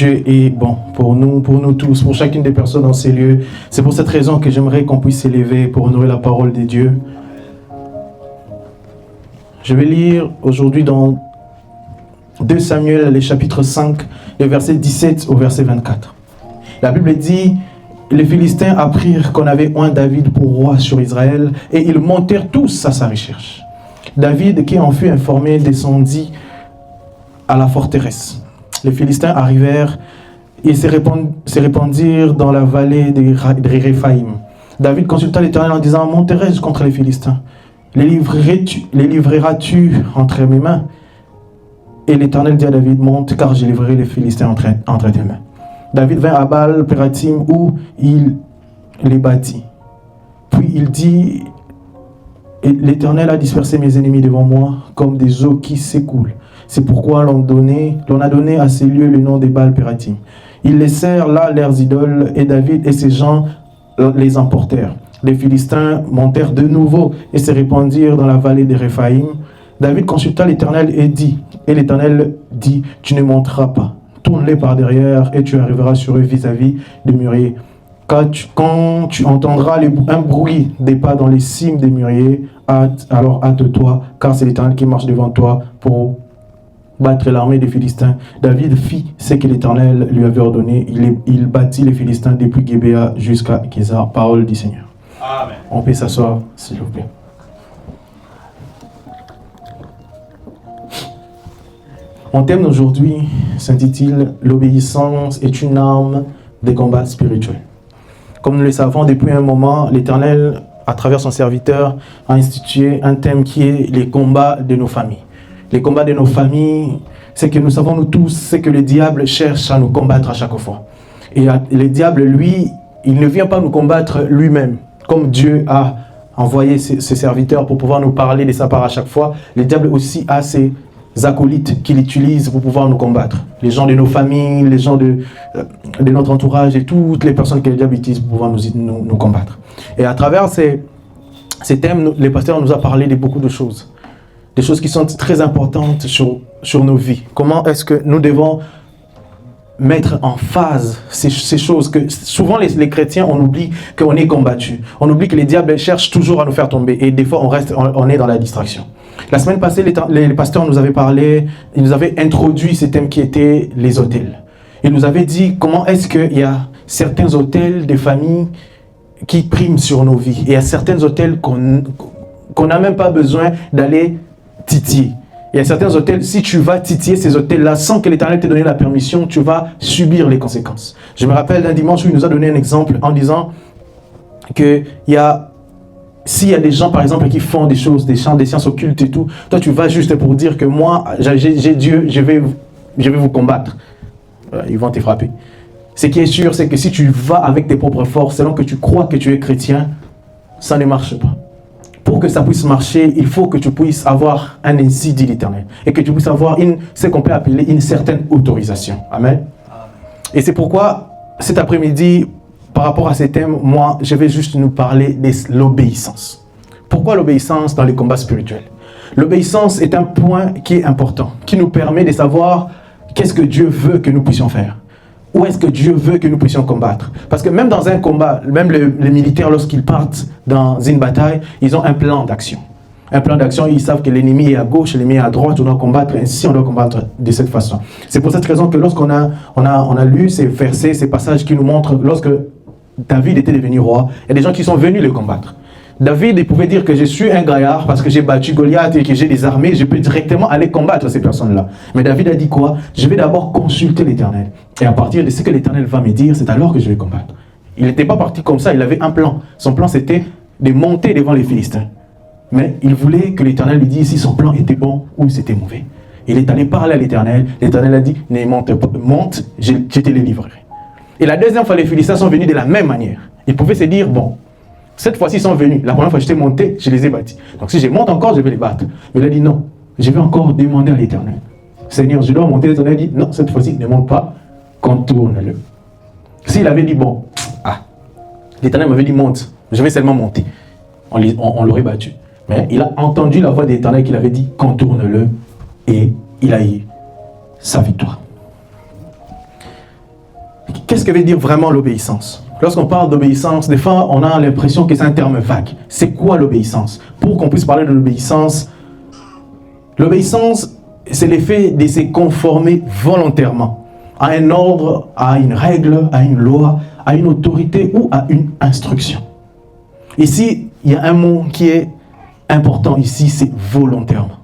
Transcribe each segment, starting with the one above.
Dieu est bon pour nous tous, pour chacune des personnes dans ces lieux. C'est pour cette raison que j'aimerais qu'on puisse s'élever pour honorer la parole de Dieu. Je vais lire aujourd'hui dans 2 Samuel, les chapitres 5, le verset 17 au verset 24. La Bible dit: les Philistins apprirent qu'on avait oint David pour roi sur Israël et ils montèrent tous à sa recherche. David, qui en fut informé, descendit à la forteresse. Les Philistins arrivèrent et se répandirent dans la vallée de Réphaïm. David consulta l'Éternel en disant: monterai-je contre les Philistins? Les livreras-tu entre mes mains? Et l'Éternel dit à David: monte, car je livrerai les Philistins entre tes mains. David vint à Baal-Pératim où il les bâtit. Puis il dit: l'Éternel a dispersé mes ennemis devant moi comme des eaux qui s'écoulent. C'est pourquoi l'on a donné à ces lieux le nom de Baal-Pératim. Ils laissèrent là leurs idoles et David et ses gens les emportèrent. Les Philistins montèrent de nouveau et se répandirent dans la vallée de Réphaïm. David consulta l'Éternel et l'Éternel dit: tu ne monteras pas. Tourne-les par derrière et tu arriveras sur eux vis-à-vis des mûriers. Quand tu entendras un bruit des pas dans les cimes des mûriers, alors hâte-toi, car c'est l'Éternel qui marche devant toi pour battre l'armée des Philistins. David fit ce que l'Éternel lui avait ordonné. Il battit les Philistins depuis Gébéa jusqu'à Kézar. Parole du Seigneur. Amen. On peut s'asseoir, s'il vous plaît. Mon thème d'aujourd'hui s'intitule « L'obéissance est une arme de combat spirituel ». Comme nous le savons, depuis un moment, l'Éternel, à travers son serviteur, a institué un thème qui est les combats de nos familles. Les combats de nos familles, c'est que nous savons nous tous, c'est que le diable cherche à nous combattre à chaque fois. Et le diable, lui, il ne vient pas nous combattre lui-même. Comme Dieu a envoyé ses serviteurs pour pouvoir nous parler de sa part à chaque fois, le diable aussi a ses acolytes qu'il utilise pour pouvoir nous combattre. Les gens de nos familles, les gens de notre entourage et toutes les personnes que le diable utilise pour pouvoir nous combattre. Et à travers ces thèmes, le pasteur nous a parlé de beaucoup de choses. Des choses qui sont très importantes sur nos vies. Comment est-ce que nous devons mettre en phase ces choses que souvent les chrétiens, on oublie qu'on est combattu. On oublie que les diables cherchent toujours à nous faire tomber. Et des fois, on est dans la distraction. La semaine passée, les pasteurs nous avaient parlé, ils nous avaient introduit ces thèmes qui étaient les autels. Ils nous avaient dit comment est-ce qu'il y a certains autels des familles qui priment sur nos vies. Et il y a certains autels qu'on n'a même pas besoin d'aller titiller. Il y a certains autels, si tu vas titiller ces autels-là sans que l'Éternel t'ait donné la permission, tu vas subir les conséquences. Je me rappelle d'un dimanche où il nous a donné un exemple en disant que s'il y a des gens, par exemple, qui font des choses, des sciences occultes et tout, toi, tu vas juste pour dire que moi, j'ai Dieu, je vais vous combattre. Ils vont te frapper. Ce qui est sûr, c'est que si tu vas avec tes propres forces, selon que tu crois que tu es chrétien, ça ne marche pas. Pour que ça puisse marcher, il faut que tu puisses avoir un ainsi dit l'Éternel. Et que tu puisses avoir ce qu'on peut appeler une certaine autorisation. Amen. Et c'est pourquoi, cet après-midi, par rapport à ces thèmes, moi, je vais juste nous parler de l'obéissance. Pourquoi l'obéissance dans les combats spirituels? L'obéissance est un point qui est important, qui nous permet de savoir qu'est-ce que Dieu veut que nous puissions faire. Où est-ce que Dieu veut que nous puissions combattre? Parce que même dans un combat, même les militaires, lorsqu'ils partent dans une bataille, ils ont un plan d'action. Un plan d'action, ils savent que l'ennemi est à gauche, l'ennemi est à droite, on doit combattre ainsi, on doit combattre de cette façon. C'est pour cette raison que lorsqu'on a lu ces versets, ces passages qui nous montrent, lorsque David était devenu roi, il y a des gens qui sont venus le combattre. David, il pouvait dire que je suis un gaillard parce que j'ai battu Goliath et que j'ai des armées, je peux directement aller combattre ces personnes-là. Mais David a dit quoi? Je vais d'abord consulter l'Éternel. Et à partir de ce que l'Éternel va me dire, c'est alors que je vais combattre. Il n'était pas parti comme ça, il avait un plan. Son plan, c'était de monter devant les Philistins. Mais il voulait que l'Éternel lui dise si son plan était bon ou c'était mauvais. Il est allé parler à l'Éternel. L'Éternel a dit, ne monte pas, monte, je te les livrerai. Et la deuxième fois, les Philistins sont venus de la même manière. Ils pouvaient se dire, bon, cette fois-ci, ils sont venus. La première fois, j'étais monté, je les ai battus. Donc, si je monte encore, je vais les battre. Mais il a dit non. Je vais encore demander à l'Éternel. Seigneur, je dois monter. L'Éternel a dit non, cette fois-ci, ne monte pas, contourne-le. S'il avait dit bon, l'Éternel m'avait dit monte, je vais seulement monter. On l'aurait battu. Mais il a entendu la voix de l'Éternel qui avait dit contourne-le et il a eu sa victoire. qu'est-ce que veut dire vraiment l'obéissance? Lorsqu'on parle d'obéissance, des fois, on a l'impression que c'est un terme vague. C'est quoi l'obéissance? Pour qu'on puisse parler de l'obéissance, c'est l'effet de se conformer volontairement à un ordre, à une règle, à une loi, à une autorité ou à une instruction. Ici, il y a un mot qui est important ici, c'est volontairement.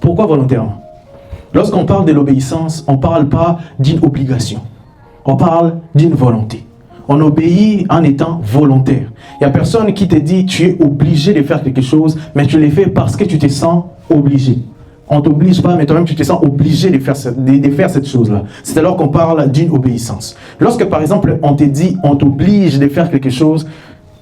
Pourquoi volontairement? Lorsqu'on parle de l'obéissance, on ne parle pas d'une obligation. On parle d'une volonté. On obéit en étant volontaire. Il n'y a personne qui te dit tu es obligé de faire quelque chose, mais tu le fais parce que tu te sens obligé. On ne t'oblige pas, mais toi-même tu te sens obligé de faire cette chose-là. C'est alors qu'on parle d'une obéissance. Lorsque par exemple on te dit, on t'oblige de faire quelque chose,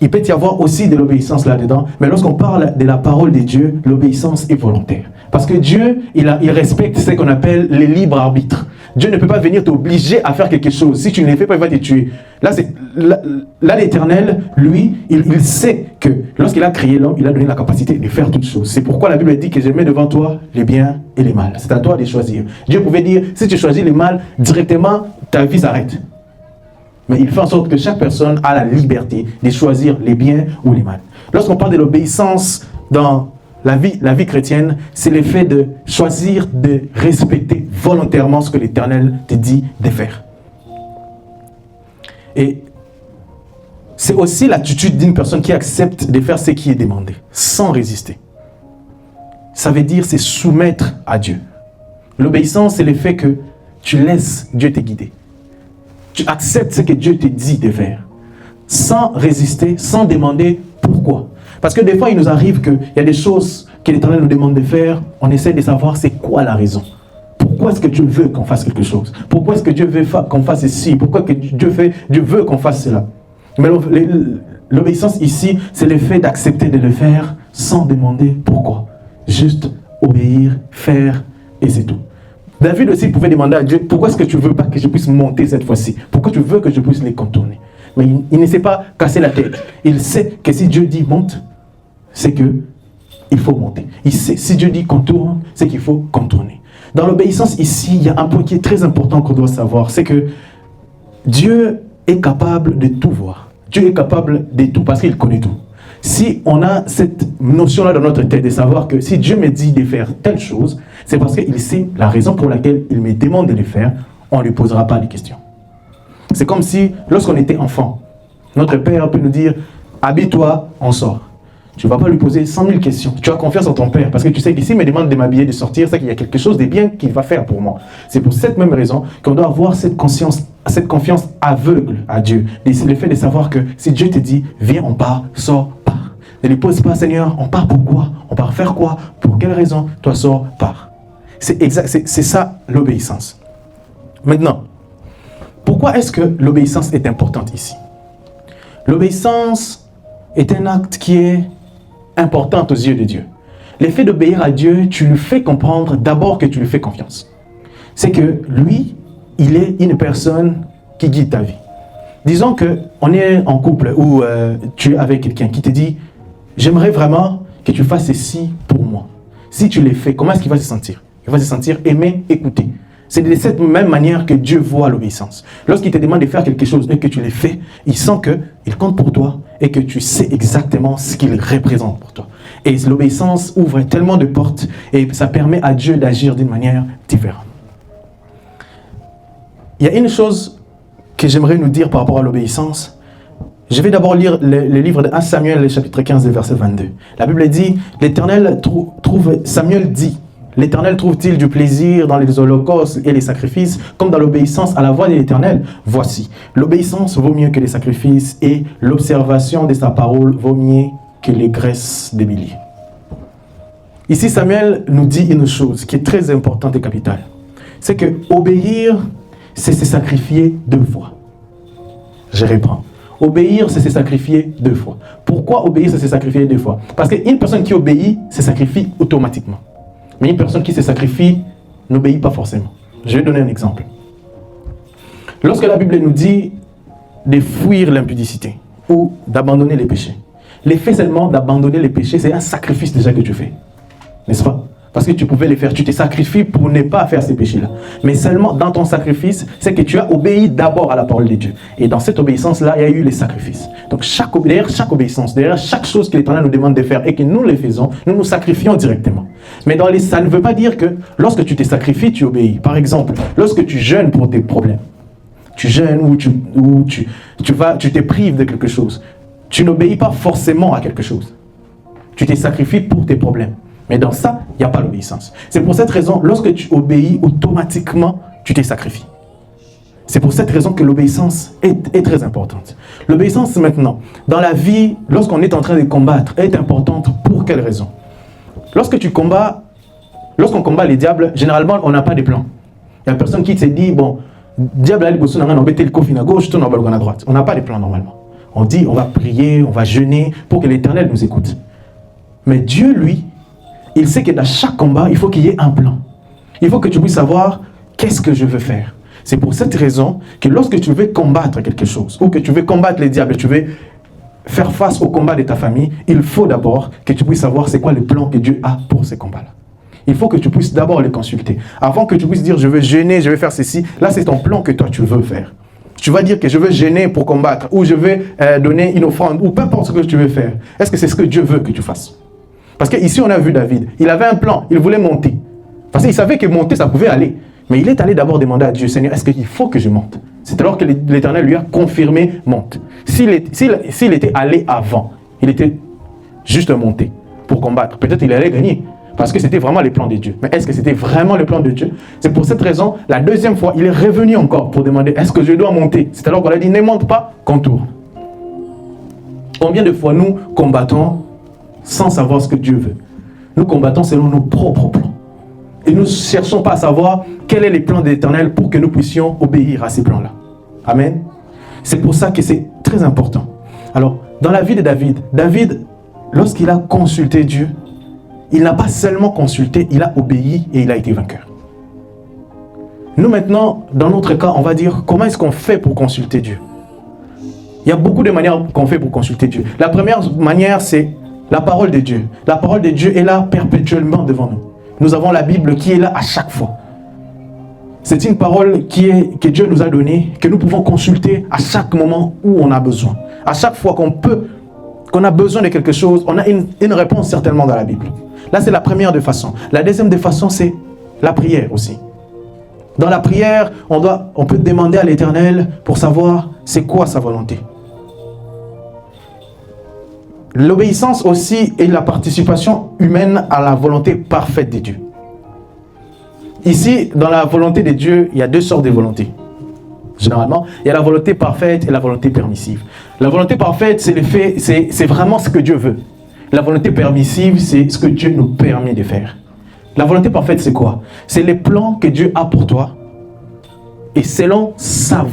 il peut y avoir aussi de l'obéissance là-dedans, mais lorsqu'on parle de la parole de Dieu, l'obéissance est volontaire. Parce que Dieu, il respecte ce qu'on appelle le libre arbitre. Dieu ne peut pas venir t'obliger à faire quelque chose. Si tu ne le fais pas, il va te tuer. Là, l'Éternel, lui, il sait que lorsqu'il a créé l'homme, il a donné la capacité de faire toutes choses. C'est pourquoi la Bible dit que je mets devant toi les biens et les mal. C'est à toi de choisir. Dieu pouvait dire, si tu choisis les mal, directement, ta vie s'arrête. Mais il fait en sorte que chaque personne a la liberté de choisir les biens ou les mal. Lorsqu'on parle de l'obéissance dans la vie chrétienne, c'est le fait de choisir de respecter volontairement ce que l'Éternel te dit de faire. Et c'est aussi l'attitude d'une personne qui accepte de faire ce qui est demandé, sans résister. Ça veut dire c'est soumettre à Dieu. L'obéissance, c'est le fait que tu laisses Dieu te guider. Tu acceptes ce que Dieu te dit de faire, sans résister, sans demander pourquoi. Parce que des fois, il nous arrive qu'il y a des choses que l'Éternel nous demande de faire, on essaie de savoir c'est quoi la raison. Pourquoi est-ce que Dieu veut qu'on fasse quelque chose? Pourquoi est-ce que Dieu veut qu'on fasse ceci? Pourquoi que Dieu veut qu'on fasse cela? Mais l'obéissance ici, c'est le fait d'accepter de le faire sans demander pourquoi. Juste obéir, faire, et c'est tout. David aussi pouvait demander à Dieu, pourquoi est-ce que tu ne veux pas que je puisse monter cette fois-ci? Pourquoi tu veux que je puisse les contourner? Mais il ne s'est pas cassé la tête. Il sait que si Dieu dit monte, c'est qu'il faut monter. Il sait, si Dieu dit contourne, c'est qu'il faut contourner. Dans l'obéissance ici, il y a un point qui est très important qu'on doit savoir, c'est que Dieu est capable de tout voir. Dieu est capable de tout parce qu'il connaît tout. Si on a cette notion-là dans notre tête de savoir que si Dieu me dit de faire telle chose, c'est parce qu'il sait la raison pour laquelle il me demande de le faire, on ne lui posera pas de questions. C'est comme si, lorsqu'on était enfant, notre père peut nous dire « Habille-toi, on sort ». Tu ne vas pas lui poser 100 000 questions. Tu as confiance en ton père parce que tu sais qu'ici, il me demande de m'habiller, de sortir, c'est qu'il y a quelque chose de bien qu'il va faire pour moi. C'est pour cette même raison qu'on doit avoir cette confiance aveugle à Dieu. C'est le fait de savoir que si Dieu te dit « Viens, on part, sors, pars ». Ne lui pose pas « Seigneur, on part pour quoi? On part faire quoi? Pour quelle raison? Toi, sors, pars ». C'est ça l'obéissance. Maintenant, pourquoi est-ce que l'obéissance est importante ici? L'obéissance est un acte qui est important aux yeux de Dieu. Le fait d'obéir à Dieu, tu lui fais comprendre d'abord que tu lui fais confiance. C'est que lui, il est une personne qui guide ta vie. Disons qu'on est en couple ou tu es avec quelqu'un qui te dit « J'aimerais vraiment que tu fasses ceci pour moi. » Si tu le fais, comment est-ce qu'il va se sentir? Il va se sentir aimé, écouté. C'est de cette même manière que Dieu voit l'obéissance. Lorsqu'il te demande de faire quelque chose et que tu le fais, il sent qu'il compte pour toi et que tu sais exactement ce qu'il représente pour toi. Et l'obéissance ouvre tellement de portes et ça permet à Dieu d'agir d'une manière différente. Il y a une chose que j'aimerais nous dire par rapport à l'obéissance. Je vais d'abord lire le livre de 1 Samuel, le chapitre 15, verset 22. La Bible dit, Samuel dit, l'Éternel trouve-t-il du plaisir dans les holocaustes et les sacrifices, comme dans l'obéissance à la voix de l'Éternel? Voici, l'obéissance vaut mieux que les sacrifices et l'observation de sa parole vaut mieux que les graisses des milliers. Ici, Samuel nous dit une chose qui est très importante et capitale. C'est que obéir, c'est se sacrifier 2 fois. Je reprends. Obéir, c'est se sacrifier 2 fois. Pourquoi obéir, c'est se sacrifier 2 fois? Parce qu'une personne qui obéit se sacrifie automatiquement. Mais une personne qui se sacrifie n'obéit pas forcément. Je vais donner un exemple. Lorsque la Bible nous dit de fuir l'impudicité ou d'abandonner les péchés, l'effet seulement d'abandonner les péchés, c'est un sacrifice déjà que tu fais. N'est-ce pas? Parce que tu pouvais les faire, tu t'es sacrifié pour ne pas faire ces péchés-là. Mais seulement dans ton sacrifice, c'est que tu as obéi d'abord à la parole de Dieu. Et dans cette obéissance-là, il y a eu les sacrifices. Donc derrière chaque obéissance, derrière chaque chose que l'Éternel nous demande de faire et que nous les faisons, nous nous sacrifions directement. Mais ça ne veut pas dire que lorsque tu te sacrifies, tu obéis. Par exemple, lorsque tu jeûnes pour tes problèmes, tu jeûnes ou tu te prives de quelque chose, tu n'obéis pas forcément à quelque chose. Tu te sacrifies pour tes problèmes. Mais dans ça, il n'y a pas l'obéissance. C'est pour cette raison, lorsque tu obéis, automatiquement, tu te sacrifies. C'est pour cette raison que l'obéissance est très importante. L'obéissance maintenant, dans la vie, lorsqu'on est en train de combattre, est importante pour quelle raison? Lorsqu'on combat les diables, généralement, on n'a pas de plan. Il n'y a personne qui se dit, bon, diable, on a embêté le coffre à gauche, tourne à droite. On n'a pas de plan normalement. On dit, on va prier, on va jeûner pour que l'Éternel nous écoute. Mais Dieu, lui, il sait que dans chaque combat, il faut qu'il y ait un plan. Il faut que tu puisses savoir qu'est-ce que je veux faire. C'est pour cette raison que lorsque tu veux combattre quelque chose, ou que tu veux combattre les diables, tu veux faire face au combat de ta famille, il faut d'abord que tu puisses savoir c'est quoi le plan que Dieu a pour ces combats-là. Il faut que tu puisses d'abord les consulter. Avant que tu puisses dire je veux jeûner, je vais faire ceci, là c'est ton plan que toi tu veux faire. Tu vas dire que je veux jeûner pour combattre, ou je vais donner une offrande, ou peu importe ce que tu veux faire. Est-ce que c'est ce que Dieu veut que tu fasses? Parce qu'ici, on a vu David. Il avait un plan. Il voulait monter. Parce qu'il savait que monter, ça pouvait aller. Mais il est allé d'abord demander à Dieu, Seigneur, est-ce qu'il faut que je monte? C'est alors que l'Éternel lui a confirmé, monte. S'il était allé avant, il était juste monté pour combattre. Peut-être il allait gagner. Parce que c'était vraiment les plans de Dieu. Mais est-ce que c'était vraiment le plan de Dieu? C'est pour cette raison, la deuxième fois, il est revenu encore pour demander, est-ce que je dois monter? C'est alors qu'on a dit, ne monte pas, contourne. Combien de fois nous combattons sans savoir ce que Dieu veut? Nous combattons selon nos propres plans. Et nous ne cherchons pas à savoir quel est le plan de l'Éternel pour que nous puissions obéir à ces plans-là. Amen. C'est pour ça que c'est très important. Alors, dans la vie de David, lorsqu'il a consulté Dieu, il n'a pas seulement consulté, il a obéi et il a été vainqueur. Nous maintenant, dans notre cas, on va dire, comment est-ce qu'on fait pour consulter Dieu? Il y a beaucoup de manières qu'on fait pour consulter Dieu. La première manière, c'est la parole de Dieu. La parole de Dieu est là perpétuellement devant nous. Nous avons la Bible qui est là à chaque fois. C'est une parole que Dieu nous a donnée, que nous pouvons consulter à chaque moment où on a besoin. À chaque fois qu'on a besoin de quelque chose, on a une réponse certainement dans la Bible. Là, c'est la première des façons. La deuxième des façons, c'est la prière aussi. Dans la prière, on peut demander à l'Éternel pour savoir c'est quoi sa volonté. L'obéissance aussi est la participation humaine à la volonté parfaite de Dieu. Ici, dans la volonté de Dieu, il y a deux sortes de volontés. Généralement, il y a la volonté parfaite et la volonté permissive. La volonté parfaite, c'est vraiment ce que Dieu veut. La volonté permissive, c'est ce que Dieu nous permet de faire. La volonté parfaite, c'est quoi? C'est les plans que Dieu a pour toi et selon sa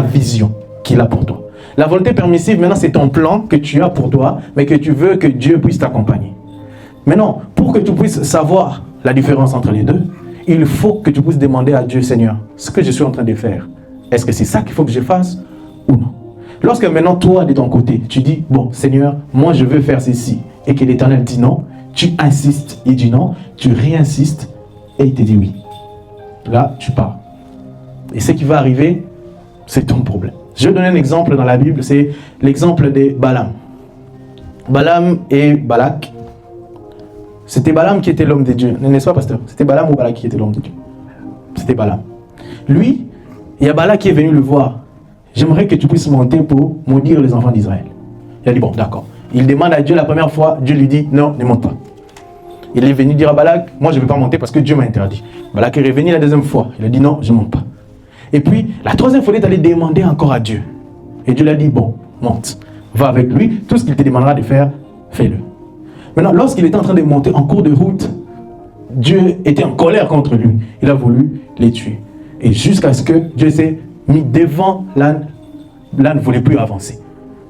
vision qu'il a pour toi. La volonté permissive, maintenant, c'est ton plan que tu as pour toi, mais que tu veux que Dieu puisse t'accompagner. Maintenant, pour que tu puisses savoir la différence entre les deux, il faut que tu puisses demander à Dieu, Seigneur, ce que je suis en train de faire, est-ce que c'est ça qu'il faut que je fasse ou non? Lorsque maintenant, toi, de ton côté, tu dis, bon, Seigneur, moi, je veux faire ceci, et que l'Éternel dit non, tu insistes, il dit non, tu réinsistes, et il te dit oui. Là, tu pars. Et ce qui va arriver, c'est ton problème. Je vais donner un exemple dans la Bible, c'est l'exemple de Balaam. Balaam et Balak. C'était Balaam qui était l'homme de Dieu, n'est-ce pas, pasteur? C'était Balaam ou Balak qui était l'homme de Dieu? C'était Balaam. Lui, il y a Balak qui est venu le voir. J'aimerais que tu puisses monter pour maudire les enfants d'Israël. Il a dit, bon, d'accord. Il demande à Dieu la première fois, Dieu lui dit, non, ne monte pas. Il est venu dire à Balak, moi je ne vais pas monter parce que Dieu m'a interdit. Balak est revenu la deuxième fois. Il a dit, non, je ne monte pas. Et puis, la troisième fois, il est allé demander encore à Dieu. Et Dieu lui a dit, bon, monte. Va avec lui, tout ce qu'il te demandera de faire, fais-le. Maintenant, lorsqu'il était en train de monter en cours de route, Dieu était en colère contre lui. Il a voulu les tuer. Et jusqu'à ce que Dieu s'est mis devant l'âne, l'âne ne voulait plus avancer.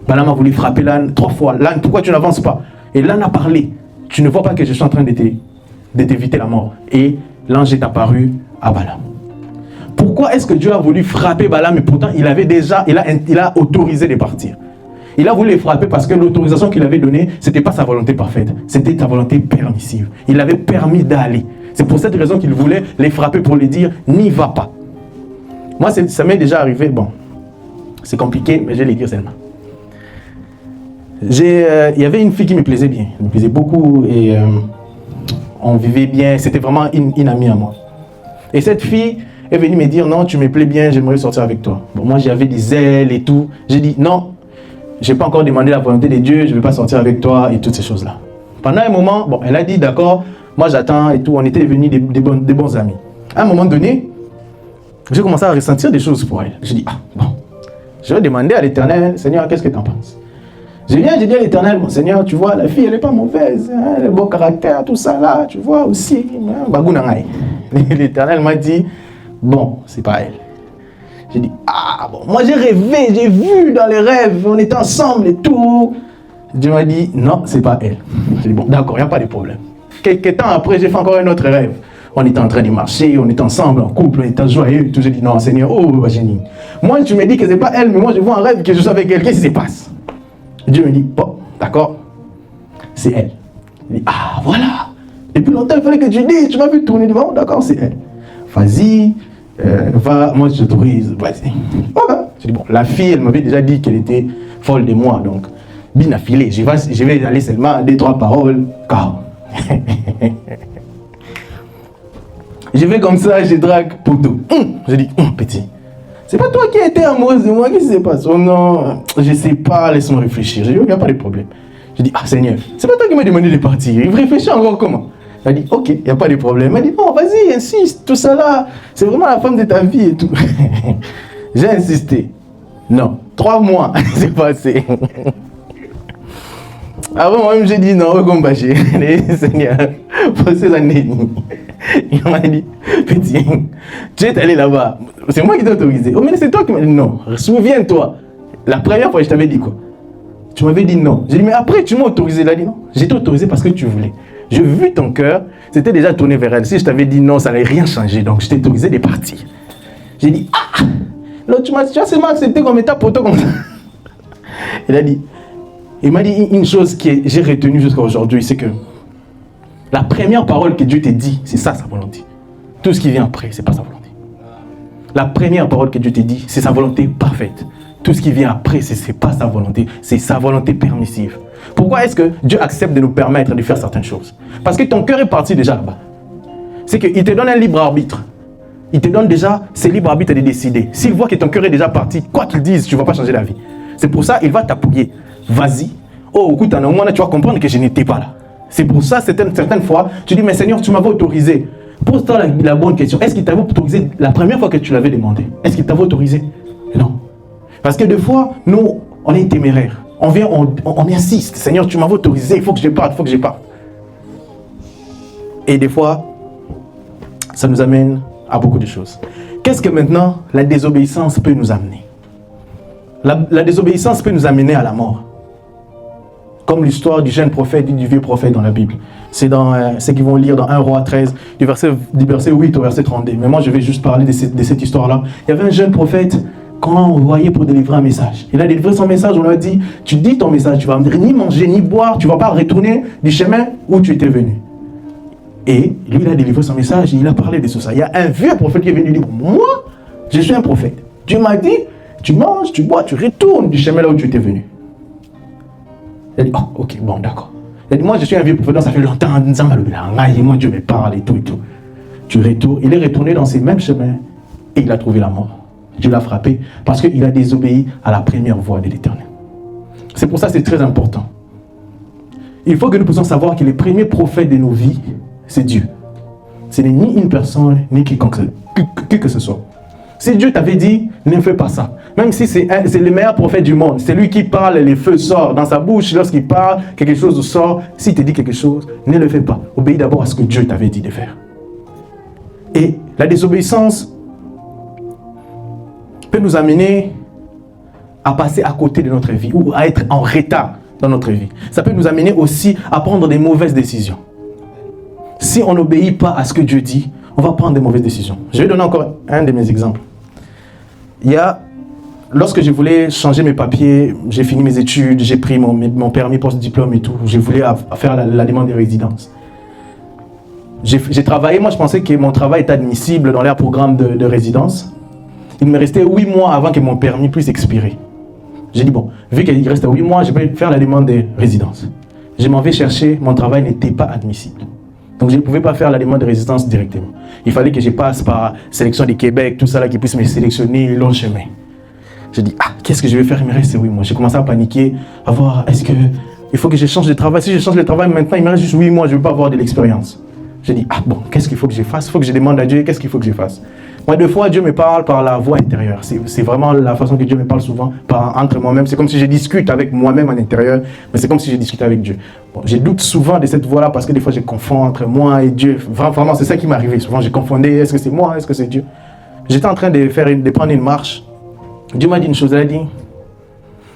Balaam a voulu frapper l'âne 3 fois. L'âne, pourquoi tu n'avances pas? Et l'âne a parlé. Tu ne vois pas que je suis en train de t'éviter la mort. Et l'ange est apparu à Balaam. Pourquoi est-ce que Dieu a voulu frapper Balaam et pourtant il a autorisé de partir? Il a voulu les frapper parce que l'autorisation qu'il avait donnée, ce n'était pas sa volonté parfaite, c'était sa volonté permissive. Il avait permis d'aller. C'est pour cette raison qu'il voulait les frapper pour lui dire, n'y va pas. Moi, ça m'est déjà arrivé, bon, c'est compliqué, mais je vais le dire seulement. Il y avait une fille qui me plaisait bien, elle me plaisait beaucoup et on vivait bien, c'était vraiment une amie à moi. Et cette fille est venue me dire, non, tu me plais bien, j'aimerais sortir avec toi. Bon, moi, j'avais des ailes et tout. J'ai dit, non, je n'ai pas encore demandé la volonté de Dieu, je ne vais pas sortir avec toi et toutes ces choses-là. Pendant un moment, bon, elle a dit, d'accord, moi j'attends et tout, on était devenus des bons amis. À un moment donné, j'ai commencé à ressentir des choses pour elle. J'ai dit, ah, bon, je vais demander à l'Éternel, Seigneur, qu'est-ce que tu en penses? J'ai dit à l'Éternel, bon Seigneur, tu vois, la fille, elle n'est pas mauvaise, hein, elle a beau caractère, tout ça là, tu vois aussi. Hein, l'Éternel m'a dit, bon, c'est pas elle. J'ai dit, ah bon, moi j'ai rêvé, j'ai vu dans les rêves, on était ensemble et tout. Dieu m'a dit, non, c'est pas elle. J'ai dit, bon, d'accord, il n'y a pas de problème. Quelques temps après, j'ai fait encore un autre rêve. On était en train de marcher, on était ensemble, en couple, on était joyeux et tout. J'ai dit, non, Seigneur, oh, génie. Moi, tu me dis que c'est pas elle, mais moi, je vois un rêve que je suis avec elle. Qu'est-ce qui se passe? Dieu me dit, bon, d'accord, c'est elle. Il dit, ah, voilà. Depuis longtemps, il fallait que tu dises, tu m'as vu tourner devant, d'accord, c'est elle. Vas-y, va, moi, je t'autorise, vas-y. Voilà. J'ai dit, bon, la fille, elle m'avait déjà dit qu'elle était folle de moi, donc, bien affilée. Je vais aller seulement 2-3 paroles, car. Je vais comme ça, je drague pour tout. Je dis, petit. C'est pas toi qui as été amoureuse de moi, qu'est-ce qui se passe? Oh non, je sais pas, laisse-moi réfléchir. Je dis, il n'y a pas de problème. Je dis, ah Seigneur, c'est pas toi qui m'as demandé de partir. Il réfléchit encore comment? Elle dit, ok, il n'y a pas de problème. Elle dit, non, vas-y, insiste, tout ça là, c'est vraiment la femme de ta vie et tout. J'ai insisté. Non, 3 mois, c'est passé. Avant moi-même, j'ai dit non, Gombaché, Seigneur, pour ces années. Il m'a dit, petit, tu es allé là-bas. C'est moi qui t'ai autorisé. Oh, mais c'est toi qui m'as dit non. Souviens-toi. La première fois, je t'avais dit quoi? Tu m'avais dit non. J'ai dit, mais après, tu m'as autorisé. Il a dit non. J'ai autorisé parce que tu voulais. J'ai vu ton cœur, c'était déjà tourné vers elle. Si je t'avais dit non, ça n'allait rien changer. Donc, je t'ai autorisé de partir. J'ai dit, ah, là, tu as seulement accepté comme état pour toi comme ça. Il m'a dit une chose que j'ai retenue jusqu'à aujourd'hui, c'est que la première parole que Dieu t'a dit, c'est ça sa volonté. Tout ce qui vient après, c'est pas sa volonté. La première parole que Dieu t'a dit, c'est sa volonté parfaite. Tout ce qui vient après, c'est pas sa volonté, c'est sa volonté permissive. Pourquoi est-ce que Dieu accepte de nous permettre de faire certaines choses? Parce que ton cœur est parti déjà là-bas. C'est qu'il te donne un libre arbitre. Il te donne déjà ce libre arbitre de décider. S'il voit que ton cœur est déjà parti, quoi qu'il dise, tu ne vas pas changer la vie. C'est pour ça qu'il va t'appuyer. Vas-y. Oh, écoute, à un moment, tu vas comprendre que je n'étais pas là. C'est pour ça, certaines fois, tu dis, mais Seigneur, tu m'avais autorisé. Pose-toi la bonne question. Est-ce qu'il t'avait autorisé la première fois que tu l'avais demandé? Est-ce qu'il t'avait autorisé? Non. Parce que des fois, nous, on est téméraires. On vient, on insiste. Seigneur, tu m'avais autorisé, il faut que je parte, il faut que je parte. Et des fois, ça nous amène à beaucoup de choses. Qu'est-ce que maintenant la désobéissance peut nous amener? La désobéissance peut nous amener à la mort. Comme l'histoire du jeune prophète et du vieux prophète dans la Bible. C'est dans ce qu'ils vont lire dans 1 Roi 13, du verset 8 au verset 32. Mais moi, je vais juste parler de cette histoire-là. Il y avait un jeune prophète qu'on a envoyé pour délivrer un message. Il a délivré son message, on lui a dit, tu dis ton message, tu vas ni manger, ni boire, tu ne vas pas retourner du chemin où tu étais venu. Et lui, il a délivré son message et il a parlé de tout ça. Il y a un vieux prophète qui est venu dire, moi, je suis un prophète. Dieu m'a dit, tu manges, tu bois, tu retournes du chemin là où tu étais venu. Il a dit, oh, ok, bon, d'accord. Il a dit, moi, je suis un vieux prophète, donc ça fait longtemps, moi, Dieu me parle et tout et tout. Tu retournes, il est retourné dans ces mêmes chemins et il a trouvé la mort. Dieu l'a frappé parce qu'il a désobéi à la première voix de l'Éternel. C'est pour ça que c'est très important. Il faut que nous puissions savoir que le premier prophète de nos vies, c'est Dieu. Ce n'est ni une personne, ni quiconque que ce soit. Si Dieu t'avait dit, ne fais pas ça. Même si c'est le meilleur prophète du monde, c'est lui qui parle, les feux sortent dans sa bouche lorsqu'il parle, quelque chose sort. S'il te dit quelque chose, ne le fais pas. Obéis d'abord à ce que Dieu t'avait dit de faire. Et la désobéissance peut nous amener à passer à côté de notre vie ou à être en retard dans notre vie. Ça peut nous amener aussi à prendre des mauvaises décisions. Si on n'obéit pas à ce que Dieu dit, on va prendre des mauvaises décisions. Je vais donner encore un de mes exemples. Il y a lorsque je voulais changer mes papiers, j'ai fini mes études, j'ai pris mon permis post-diplôme et tout. Je voulais faire la demande de résidence. J'ai travaillé, moi je pensais que mon travail était admissible dans leur programme de résidence. Il me restait 8 mois avant que mon permis puisse expirer. J'ai dit bon, vu qu'il reste 8 mois, je vais faire la demande de résidence. Je m'en vais chercher, mon travail n'était pas admissible. Donc je ne pouvais pas faire la demande de résidence directement. Il fallait que je passe par sélection du Québec, tout ça là, qui puisse me sélectionner long chemin. J'ai dit, qu'est-ce que je vais faire? Il me reste 8 mois. J'ai commencé à paniquer, à voir, est-ce que il faut que je change de travail? Si je change de travail maintenant, il me reste juste 8 mois, je ne vais pas avoir de l'expérience. J'ai dit, bon, qu'est-ce qu'il faut que je fasse? Il faut que je demande à Dieu, qu'est-ce qu'il faut que je fasse? Moi, des fois, Dieu me parle par la voix intérieure. C'est vraiment la façon que Dieu me parle souvent, entre moi-même. C'est comme si je discute avec moi-même à l'intérieur, mais c'est comme si je discutais avec Dieu. Bon, je doute souvent de cette voix-là parce que des fois, je confonds entre moi et Dieu. Vraiment, c'est ça qui m'est arrivé. Souvent, j'ai confondu, est-ce que c'est moi, est-ce que c'est Dieu? J'étais en train de prendre une marche. Dieu m'a dit une chose, il a dit,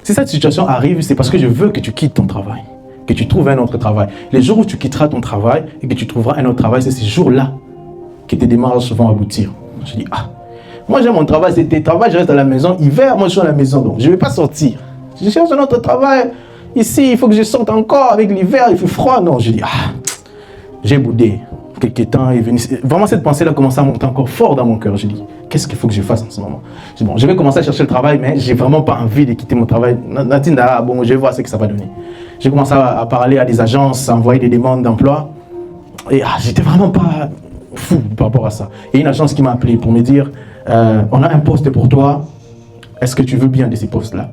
si cette situation arrive, c'est parce que je veux que tu quittes ton travail, que tu trouves un autre travail. Les jours où tu quitteras ton travail et que tu trouveras un autre travail, c'est ces jours-là que tes démarches vont aboutir. Je dis, moi j'ai mon travail, c'est tes travails, je reste à la maison. Hiver, moi je suis à la maison, donc je ne vais pas sortir. Je cherche un autre travail. Ici, il faut que je sorte encore avec l'hiver, il fait froid. Non, je dis, j'ai boudé. Quelques temps est venu. Vraiment, cette pensée-là commence à monter encore fort dans mon cœur. Je dis, qu'est-ce qu'il faut que je fasse en ce moment? Je dis, bon, je vais commencer à chercher le travail, mais j'ai vraiment pas envie de quitter mon travail. Nadine, bon, je vais voir ce que ça va donner. J'ai commencé à parler à des agences, à envoyer des demandes d'emploi. Et j'étais vraiment pas fou par rapport à ça. Et une agence qui m'a appelé pour me dire, on a un poste pour toi, est-ce que tu veux bien de ces postes-là?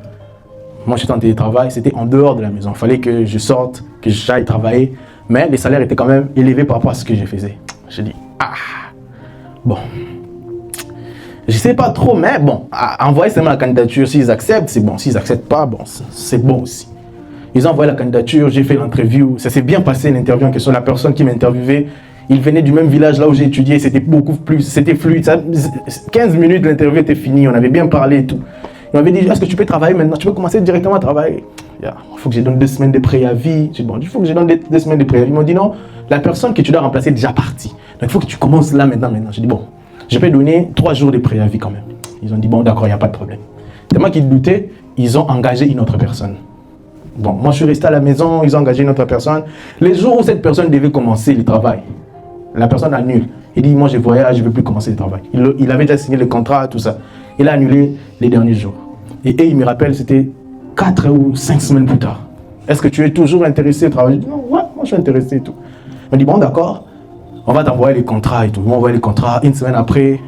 Moi, j'étais en télétravail, c'était en dehors de la maison. Il fallait que je sorte, que j'aille travailler. Mais les salaires étaient quand même élevés par rapport à ce que je faisais. Je dis, bon. Je ne sais pas trop, mais bon, envoyer seulement la candidature, s'ils acceptent, c'est bon. S'ils n'acceptent pas, bon, c'est bon aussi. Ils ont envoyé la candidature, j'ai fait l'interview. Ça s'est bien passé, l'interview en question. La personne qui m'interviewait, il venait du même village là où j'ai étudié. C'était beaucoup plus, c'était fluide. 15 minutes, l'interview était finie. On avait bien parlé et tout. Il m'avait dit, est-ce que tu peux travailler maintenant? Tu peux commencer directement à travailler. Il faut que je donne 2 semaines de préavis. J'ai dit, bon, il faut que je donne 2 semaines de préavis. Ils m'ont dit, non, la personne que tu dois remplacer est déjà partie. Donc il faut que tu commences là maintenant. J'ai dit, bon, je peux donner 3 jours de préavis quand même. Ils ont dit, bon, d'accord, il n'y a pas de problème. Tellement qu'ils doutaient, ils ont engagé une autre personne. Bon, moi je suis resté à la maison, ils ont engagé une autre personne. Les jours où cette personne devait commencer le travail, la personne annule. Il dit, moi je voyage, je ne veux plus commencer le travail. Il avait déjà signé le contrat, tout ça. Il a annulé les derniers jours. Et il me rappelle, c'était 4 ou 5 semaines plus tard. Est-ce que tu es toujours intéressé au travail? Je dis, non, ouais, moi je suis intéressé et tout. Il m'a dit, bon d'accord, on va t'envoyer les contrats et tout. Ils m'ont envoyé les contrats. Une semaine après,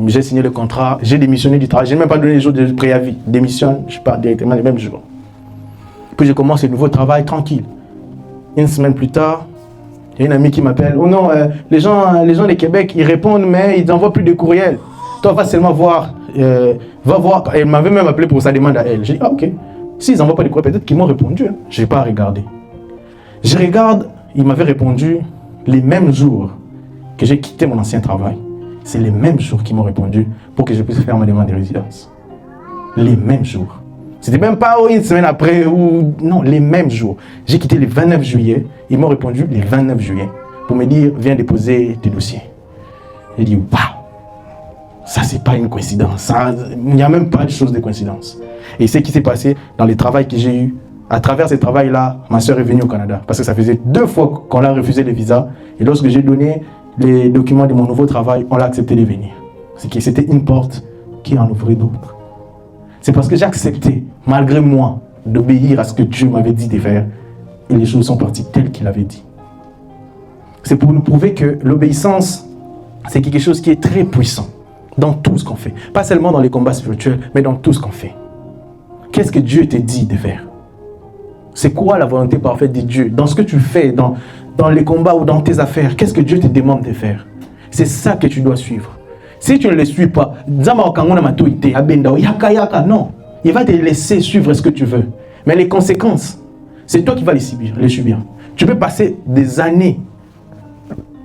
j'ai signé le contrat, j'ai démissionné du travail. Je n'ai même pas donné les jours de préavis. Démissionne, je pars directement les mêmes jours. Puis je commence le nouveau travail tranquille. Une semaine plus tard, il y a une amie qui m'appelle. Oh non, les gens du Québec, ils répondent, mais ils n'envoient plus de courriel. Toi, va seulement voir. Va voir. Elle m'avait même appelé pour sa demande à elle. J'ai dit, ok. S'ils n'envoient pas de courriel, peut-être qu'ils m'ont répondu. Hein. Je n'ai pas regardé. Je regarde, ils m'avaient répondu les mêmes jours que j'ai quitté mon ancien travail. C'est les mêmes jours qu'ils m'ont répondu pour que je puisse faire ma demande de résidence. Les mêmes jours. C'était même pas une semaine après ou... Non, les mêmes jours. J'ai quitté le 29 juillet. Ils m'ont répondu le 29 juillet pour me dire, viens déposer tes dossiers. J'ai dit, waouh, ça c'est pas une coïncidence. Il n'y a même pas de chose de coïncidence. Et ce qui s'est passé dans les travaux que j'ai eu, à travers ce travail-là, ma soeur est venue au Canada. Parce que ça faisait 2 fois qu'on l'a refusé le visa. Et lorsque j'ai donné les documents de mon nouveau travail, on l'a accepté de venir. C'est que c'était une porte qui en ouvrait d'autres. C'est parce que j'ai accepté, malgré moi, d'obéir à ce que Dieu m'avait dit de faire. Et les choses sont parties telles qu'il avait dit. C'est pour nous prouver que l'obéissance, c'est quelque chose qui est très puissant dans tout ce qu'on fait. Pas seulement dans les combats spirituels, mais dans tout ce qu'on fait. Qu'est-ce que Dieu te dit de faire? C'est quoi la volonté parfaite de Dieu? Dans ce que tu fais, dans les combats ou dans tes affaires, qu'est-ce que Dieu te demande de faire? C'est ça que tu dois suivre. Si tu ne le suis pas, non, il va te laisser suivre ce que tu veux. Mais les conséquences, c'est toi qui vas les subir. Tu peux passer des années.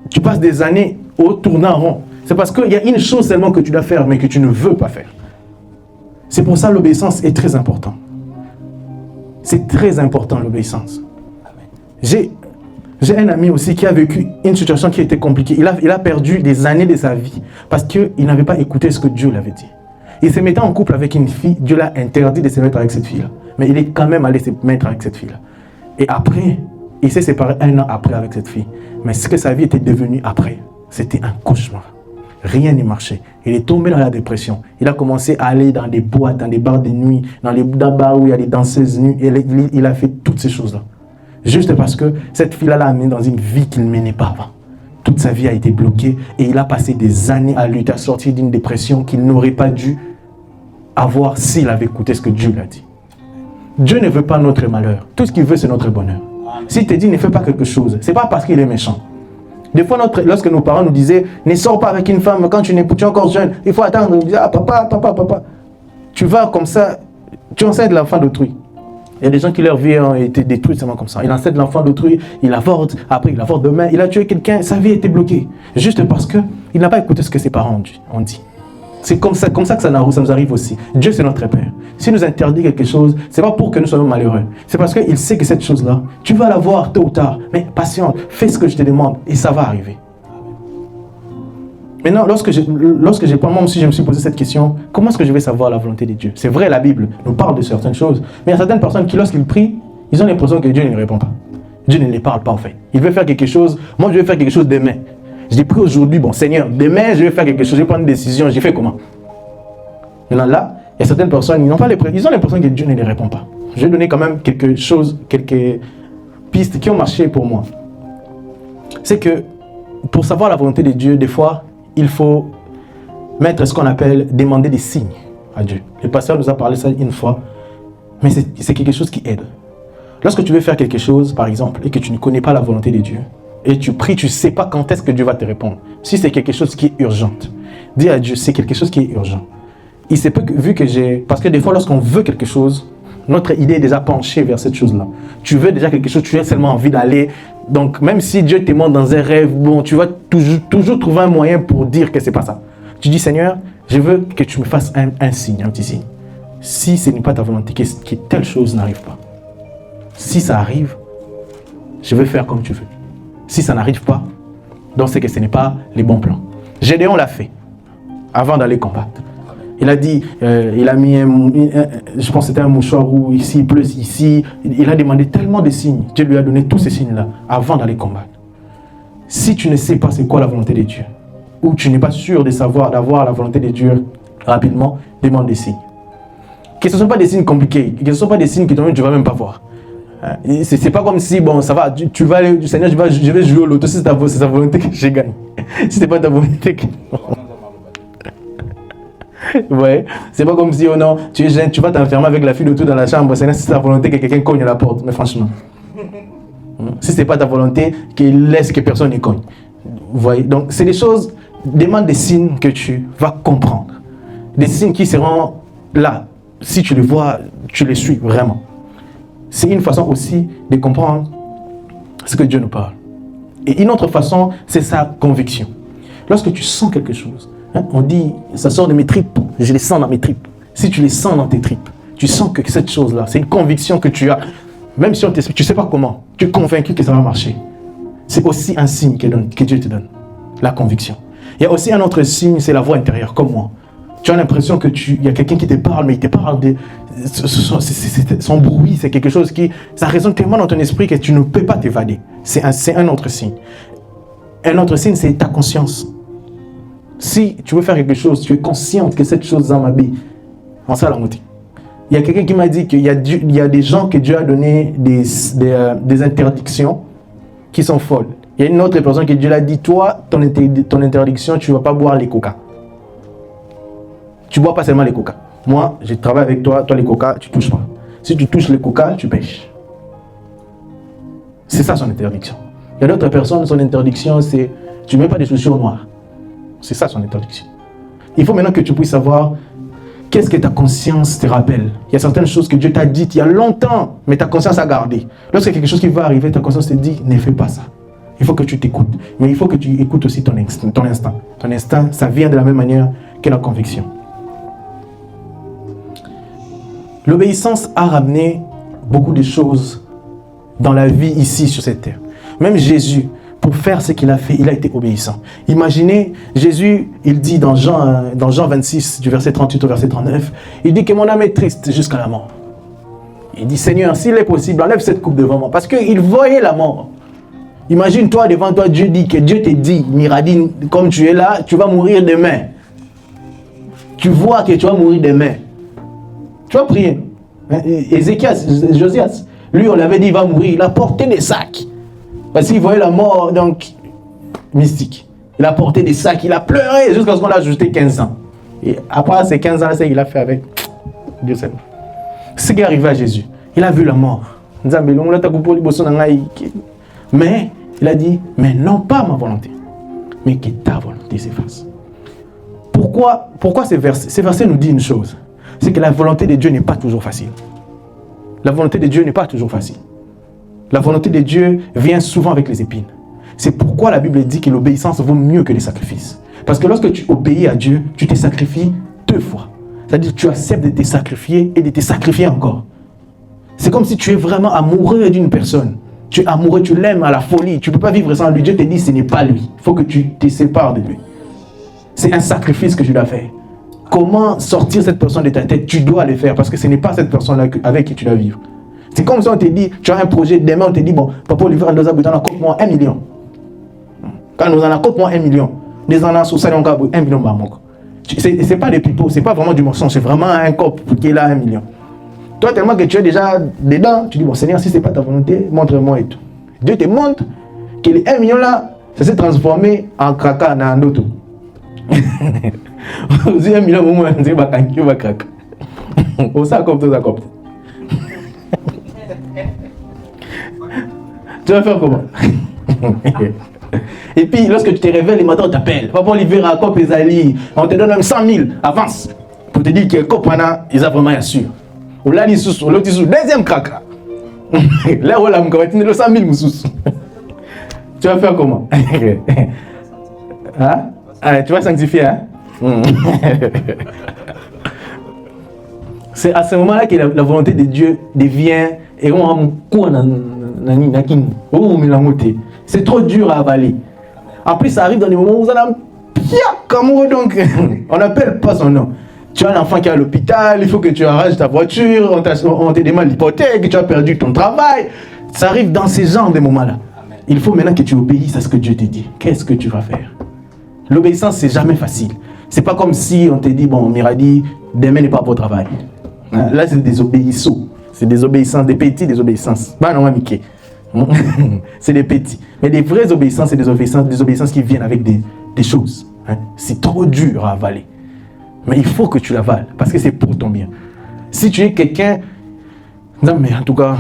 Tu passes des années au tournant rond. C'est parce qu'il y a une chose seulement que tu dois faire, mais que tu ne veux pas faire. C'est pour ça que l'obéissance est très importante. C'est très important l'obéissance. J'ai un ami aussi qui a vécu une situation qui était compliquée. Il a perdu des années de sa vie parce qu'il n'avait pas écouté ce que Dieu l'avait dit. Il se mettait en couple avec une fille, Dieu l'a interdit de se mettre avec cette fille-là. Mais il est quand même allé se mettre avec cette fille-là. Et après, il s'est séparé 1 an après avec cette fille. Mais ce que sa vie était devenue après, c'était un cauchemar. Rien n'y marchait. Il est tombé dans la dépression. Il a commencé à aller dans des boîtes, dans des bars de nuit, dans les bars où il y a des danseuses nues. Et il a fait toutes ces choses-là. Juste parce que cette fille-là l'a amené dans une vie qu'il ne menait pas avant. Toute sa vie a été bloquée et il a passé des années à lutter, à sortir d'une dépression qu'il n'aurait pas dû avoir s'il avait écouté ce que Dieu lui a dit. Dieu ne veut pas notre malheur. Tout ce qu'il veut, c'est notre bonheur. S'il te dit ne fais pas quelque chose, ce n'est pas parce qu'il est méchant. Des fois, lorsque nos parents nous disaient ne sors pas avec une femme quand tu es encore jeune, il faut attendre. On disait ah, papa. Tu vas comme ça, tu enseignes l'enfant d'autrui. Il y a des gens qui leur vie ont été détruite seulement comme ça. Il enseigne l'enfant d'autrui, il avorte, après il avorte demain, il a tué quelqu'un, sa vie a été bloquée. Juste parce qu'il n'a pas écouté ce que ses parents ont dit. C'est comme ça que ça nous arrive aussi. Dieu, c'est notre Père. S'il nous interdit quelque chose, ce n'est pas pour que nous soyons malheureux. C'est parce qu'il sait que cette chose-là, tu vas l'avoir tôt ou tard. Mais patiente, fais ce que je te demande et ça va arriver. Maintenant, lorsque moi aussi je me suis posé cette question, comment est-ce que je vais savoir la volonté de Dieu? C'est vrai, la Bible nous parle de certaines choses, mais il y a certaines personnes qui, lorsqu'ils prient, ils ont l'impression que Dieu ne les répond pas. Dieu ne les parle pas en fait. Il veut faire quelque chose, moi je vais faire quelque chose demain. J'ai pris aujourd'hui, bon Seigneur, demain je vais faire quelque chose, je vais prendre une décision, j'ai fait comment? Maintenant là, il y a certaines personnes, ils ont l'impression que Dieu ne les répond pas. Je vais donner quand même quelques pistes qui ont marché pour moi. C'est que pour savoir la volonté de Dieu, des fois, il faut mettre ce qu'on appelle demander des signes à Dieu. Le pasteur nous a parlé de ça une fois, mais c'est quelque chose qui aide. Lorsque tu veux faire quelque chose, par exemple, et que tu ne connais pas la volonté de Dieu, et tu pries, tu ne sais pas quand est-ce que Dieu va te répondre. Si c'est quelque chose qui est urgent, dis à Dieu, c'est quelque chose qui est urgent. Il se peut que parce que des fois, lorsqu'on veut quelque chose, notre idée est déjà penchée vers cette chose-là. Tu veux déjà quelque chose, tu as seulement envie d'aller. Donc, même si Dieu te montre dans un rêve, bon, tu vas toujours trouver un moyen pour dire que ce n'est pas ça. Tu dis, Seigneur, je veux que tu me fasses un signe, un petit signe. Si ce n'est pas ta volonté, que telle chose n'arrive pas. Si ça arrive, je veux faire comme tu veux. Si ça n'arrive pas, donc c'est que ce n'est pas les bons plans. Gédéon l'a fait avant d'aller combattre. Il a dit, il a mis je pense que c'était un mouchoir où ici, il pleut ici. Il a demandé tellement de signes. Dieu lui a donné tous ces signes-là avant d'aller combattre. Si tu ne sais pas c'est quoi la volonté de Dieu, ou tu n'es pas sûr d'avoir la volonté de Dieu rapidement, demande des signes. Que ce ne sont pas des signes compliqués, que ce ne sont pas des signes que toi-même tu ne vas même pas voir. C'est pas comme si, bon, ça va, tu vas aller, du Seigneur, je vais jouer au loto, si c'est ta volonté que je gagne. Si c'est pas ta volonté que... Ouais, c'est pas comme si, oh non, tu es jeune, tu vas t'enfermer avec la fille de tout dans la chambre, c'est ta volonté que quelqu'un cogne à la porte, mais franchement. Si c'est pas ta volonté, qu'il laisse que personne ne cogne. Vous voyez, donc c'est des choses, demande des signes que tu vas comprendre. Des signes qui seront là, si tu les vois, tu les suis vraiment. C'est une façon aussi de comprendre ce que Dieu nous parle. Et une autre façon, c'est sa conviction. Lorsque tu sens quelque chose, on dit, ça sort de mes tripes, je les sens dans mes tripes. Si tu les sens dans tes tripes, tu sens que cette chose-là, c'est une conviction que tu as, même si on t'explique, tu ne sais pas comment, tu es convaincu que ça va marcher. C'est aussi un signe que Dieu te donne, la conviction. Il y a aussi un autre signe, c'est la voix intérieure, comme moi. Tu as l'impression il y a quelqu'un qui te parle, mais il te parle son bruit, c'est quelque chose ça résonne tellement dans ton esprit que tu ne peux pas t'évader. C'est un autre signe. Un autre signe, c'est ta conscience. Si tu veux faire quelque chose, tu es consciente que cette chose m'habille. En ça, la moitié. Il y a quelqu'un qui m'a dit qu'il y a des gens que Dieu a donné des interdictions qui sont folles. Il y a une autre personne que Dieu l'a dit, toi, ton interdiction, tu ne vas pas boire les coca. Tu ne bois pas seulement les coca. Moi, je travaille avec toi, les coca, tu ne touches pas. Si tu touches les coca, tu pêches. C'est ça son interdiction. Il y a d'autres personnes, son interdiction, c'est tu ne mets pas des chaussures noires. C'est ça son interdiction. Il faut maintenant que tu puisses savoir qu'est-ce que ta conscience te rappelle. Il y a certaines choses que Dieu t'a dites il y a longtemps, mais ta conscience a gardé. Lorsqu'il y a quelque chose qui va arriver, ta conscience te dit, ne fais pas ça. Il faut que tu t'écoutes. Mais il faut que tu écoutes aussi ton instinct. Ton instinct, ça vient de la même manière que la conviction. L'obéissance a ramené beaucoup de choses dans la vie ici sur cette terre. Même Jésus, pour faire ce qu'il a fait, il a été obéissant. Imaginez, Jésus, il dit dans Jean 26, du verset 38 au verset 39, il dit que mon âme est triste jusqu'à la mort. Il dit, Seigneur, s'il est possible, enlève cette coupe devant moi. Parce qu'il voyait la mort. Imagine-toi, devant toi, Dieu dit que Dieu te dit, Miradine, comme tu es là, tu vas mourir demain. Tu vois que tu vas mourir demain. Tu vas prier. Ézéchias, Josias, lui, on l'avait dit, il va mourir. Il a porté des sacs. Parce qu'il voyait la mort, donc, mystique. Il a porté des sacs, il a pleuré jusqu'à ce qu'on a ajouté 15 ans. Et après ces 15 ans, c'est ce qu'il a fait avec Dieu seul. Ce qui est arrivé à Jésus, il a vu la mort. Mais il a dit, mais non pas ma volonté, mais que ta volonté s'efface. Pourquoi ces versets nous disent une chose? C'est que la volonté de Dieu n'est pas toujours facile. La volonté de Dieu n'est pas toujours facile. La volonté de Dieu vient souvent avec les épines. C'est pourquoi la Bible dit que l'obéissance vaut mieux que les sacrifices. Parce que lorsque tu obéis à Dieu, tu te sacrifies 2 fois. C'est-à-dire que tu acceptes de te sacrifier et de te sacrifier encore. C'est comme si tu es vraiment amoureux d'une personne. Tu es amoureux, tu l'aimes à la folie. Tu ne peux pas vivre sans lui. Dieu te dit ce n'est pas lui. Il faut que tu te sépares de lui. C'est un sacrifice que tu dois faire. Comment sortir cette personne de ta tête? Tu dois le faire parce que ce n'est pas cette personne-là avec qui tu dois vivre. C'est comme si on te dit, tu as un projet, demain on te dit, bon, papa Olivier, nous avons coûte-moi 1 million. Quand nous en avons coûte-moi 1 million, les en a sous ça, on a 1 million. C'est pas des pipeaux, c'est pas vraiment du mensonge, c'est vraiment un cop qui est là 1 million. Toi, tellement que tu es déjà dedans, tu dis, bon Seigneur, si ce n'est pas ta volonté, montre-moi et tout. Dieu te montre que les 1 million là, ça s'est transformé en caca dans un autre. Vous 1 million, vous m'avez dit, vous va caca. Vous ça comme tout ça comme. Tu vas faire comment? Et puis, lorsque tu te réveilles, les matins, on t'appelle. Papa Olivier, Cop et Zali, on te donne même 100 000, avance. Pour te dire que Copana, ils ont vraiment assuré. Ou là, ils sont l'autre, deuxième crack. Là, on a le 100 000 moussous. Tu vas faire comment? Hein? Ah, tu vas sanctifier, hein? C'est à ce moment-là que la volonté de Dieu devient. Et c'est trop dur à avaler. En plus, ça arrive dans des moments où vous allez comme donc on n'appelle pas son nom. Tu as un enfant qui est à l'hôpital, il faut que tu arraches ta voiture, on te demande l'hypothèque, tu as perdu ton travail. Ça arrive dans ces genres de moments-là. Il faut maintenant que tu obéisses à ce que Dieu te dit. Qu'est-ce que tu vas faire? L'obéissance, c'est jamais facile. C'est pas comme si on te dit, bon, Miradi, demain n'est pas pour travail. Là, c'est des obéissants. C'est des obéissances, des petits désobéissances. Bah non, Mickey. C'est des petits. Mais les vraies obéissances, c'est des obéissances qui viennent avec des choses. Hein. C'est trop dur à avaler. Mais il faut que tu l'avales, parce que c'est pour ton bien. Si tu es quelqu'un, non mais en tout cas,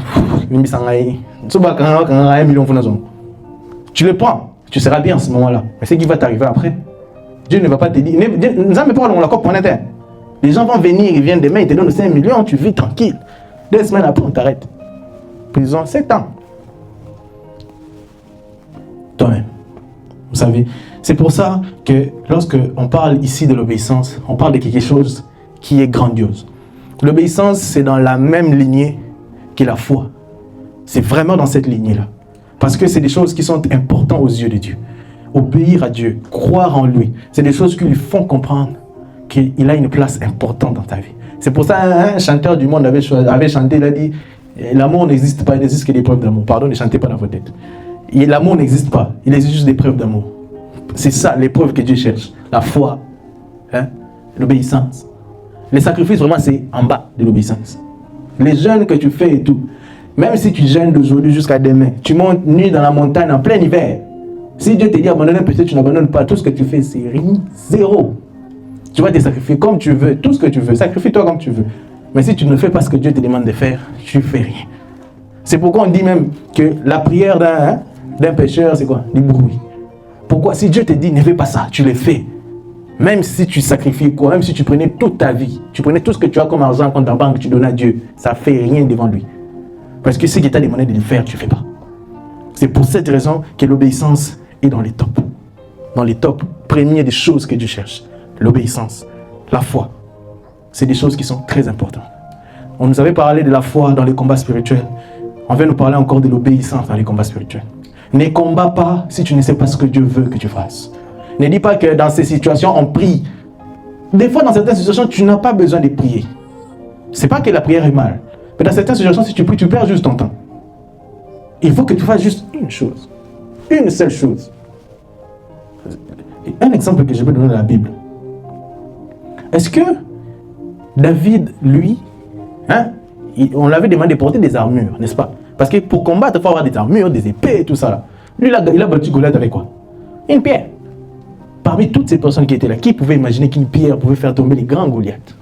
tu le prends, tu seras bien à ce moment-là. Mais ce qui va t'arriver après, Dieu ne va pas te dire, les gens vont venir, ils viennent demain, ils te donnent 5 millions, tu vis tranquille. 2 semaines après, on t'arrête. Prison, 7 ans. Toi-même. Vous savez, c'est pour ça que lorsque on parle ici de l'obéissance, on parle de quelque chose qui est grandiose. L'obéissance, c'est dans la même lignée que la foi. C'est vraiment dans cette lignée-là. Parce que c'est des choses qui sont importantes aux yeux de Dieu. Obéir à Dieu, croire en lui, c'est des choses qui lui font comprendre qu'il a une place importante dans ta vie. C'est pour ça un chanteur du monde avait chanté, il a dit « L'amour n'existe pas, il n'existe que des preuves d'amour. » Pardon, ne chantez pas dans vos têtes. L'amour n'existe pas, il existe juste des preuves d'amour. C'est ça, les preuves que Dieu cherche. La foi, hein? L'obéissance. Les sacrifices, vraiment, c'est en bas de l'obéissance. Les jeûnes que tu fais et tout, même si tu jeûnes d'aujourd'hui jusqu'à demain, tu montes nu dans la montagne en plein hiver. Si Dieu te dit abandonner, peut-être tu n'abandonnes pas. Tout ce que tu fais, c'est rien, zéro. Tu vas te sacrifier comme tu veux, tout ce que tu veux. Sacrifie-toi comme tu veux. Mais si tu ne fais pas ce que Dieu te demande de faire, tu ne fais rien. C'est pourquoi on dit même que la prière d'un pécheur, c'est quoi? Du bruit. Pourquoi? Si Dieu te dit ne fais pas ça, tu le fais. Même si tu sacrifies quoi, même si tu prenais toute ta vie, tu prenais tout ce que tu as comme argent compte en banque, tu donnes à Dieu, ça ne fait rien devant lui. Parce que ce qu'il t'a demandé de le faire, tu ne fais pas. C'est pour cette raison que l'obéissance est dans les tops. Dans les tops premiers des choses que Dieu cherche. L'obéissance, la foi. C'est des choses qui sont très importantes. On nous avait parlé de la foi dans les combats spirituels. On va nous parler encore de l'obéissance dans les combats spirituels. Ne combats pas si tu ne sais pas ce que Dieu veut que tu fasses. Ne dis pas que dans ces situations, on prie. Des fois, dans certaines situations, tu n'as pas besoin de prier. C'est pas que la prière est mal. Mais dans certaines situations, si tu pries, tu perds juste ton temps. Il faut que tu fasses juste une chose. Une seule chose. Un exemple que je peux donner dans la Bible. Est-ce que David, lui, on l'avait demandé de porter des armures, n'est-ce pas? Parce que pour combattre, il faut avoir des armures, des épées et tout ça. Là. Lui, il a battu Goliath avec quoi? Une pierre. Parmi toutes ces personnes qui étaient là, qui pouvait imaginer qu'une pierre pouvait faire tomber les grands Goliaths?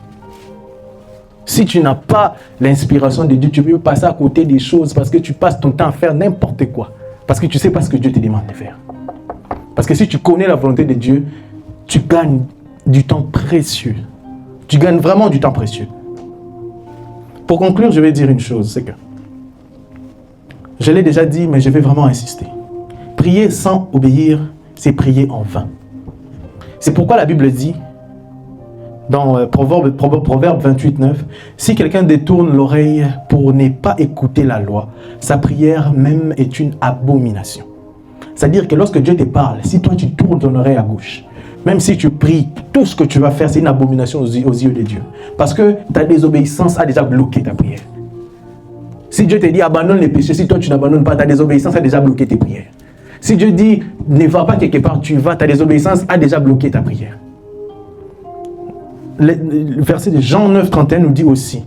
Si tu n'as pas l'inspiration de Dieu, tu peux passer à côté des choses parce que tu passes ton temps à faire n'importe quoi. Parce que tu ne sais pas ce que Dieu te demande de faire. Parce que si tu connais la volonté de Dieu, tu gagnes du temps précieux. Tu gagnes vraiment du temps précieux. Pour conclure, je vais dire une chose, c'est que je l'ai déjà dit, mais je vais vraiment insister. Prier sans obéir, c'est prier en vain. C'est pourquoi la Bible dit, dans Proverbe 28:9, si quelqu'un détourne l'oreille pour ne pas écouter la loi, sa prière même est une abomination. C'est-à-dire que lorsque Dieu te parle, si toi tu tournes ton oreille à gauche, même si tu pries, tout ce que tu vas faire, c'est une abomination aux yeux de Dieu. Parce que ta désobéissance a déjà bloqué ta prière. Si Dieu te dit abandonne les péchés, si toi tu n'abandonnes pas, ta désobéissance a déjà bloqué tes prières. Si Dieu dit ne va pas quelque part, tu vas, ta désobéissance a déjà bloqué ta prière. Le verset de Jean 9:31 nous dit aussi,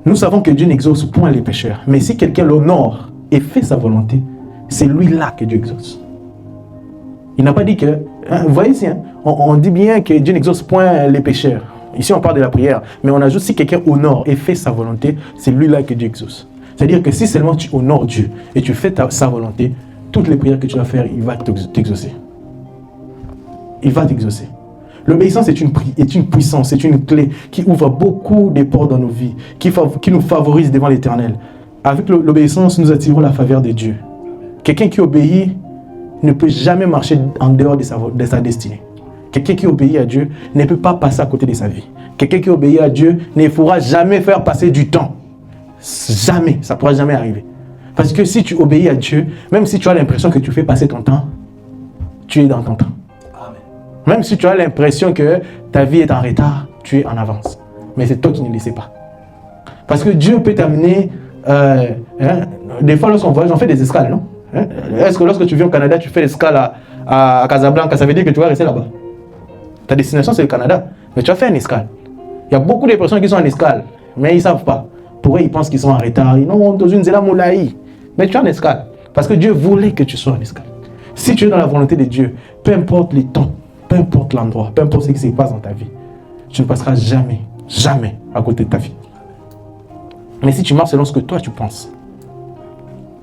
nous savons que Dieu n'exauce point les pécheurs, mais si quelqu'un l'honore et fait sa volonté, c'est lui-là que Dieu exauce. Il n'a pas dit que, vous voyez ici, on dit bien que Dieu n'exauce point les pécheurs. Ici on parle de la prière, mais on ajoute si quelqu'un honore et fait sa volonté, c'est lui-là que Dieu exauce. C'est-à-dire que si seulement tu honores Dieu et tu fais sa volonté, toutes les prières que tu vas faire, il va t'exaucer. Il va t'exaucer. L'obéissance est une puissance, c'est une clé qui ouvre beaucoup de portes dans nos vies, qui nous favorise devant l'Éternel. Avec l'obéissance, nous attirons la faveur de Dieu. Quelqu'un qui obéit ne peut jamais marcher en dehors de sa destinée. Quelqu'un qui obéit à Dieu ne peut pas passer à côté de sa vie. Quelqu'un qui obéit à Dieu ne pourra jamais faire passer du temps. Jamais, ça ne pourra jamais arriver. Parce que si tu obéis à Dieu, même si tu as l'impression que tu fais passer ton temps, tu es dans ton temps. Même si tu as l'impression que ta vie est en retard, tu es en avance. Mais c'est toi qui ne le sais pas. Parce que Dieu peut t'amener... des fois, lorsqu'on voyage, on fait des escales, non? Est-ce que lorsque tu viens au Canada, tu fais l'escale à Casablanca, ça veut dire que tu vas rester là-bas? Ta destination, c'est le Canada. Mais tu as fait une escale. Il y a beaucoup de personnes qui sont en escale, mais ils ne savent pas. Pour eux, ils pensent qu'ils sont en retard. Ils n'ont dans une zéla moulaï. Mais tu es en escale. Parce que Dieu voulait que tu sois en escale. Si tu es dans la volonté de Dieu, peu importe les temps, peu importe l'endroit, peu importe ce qui se passe dans ta vie, tu ne passeras jamais, jamais à côté de ta vie. Mais si tu marches selon ce que toi tu penses.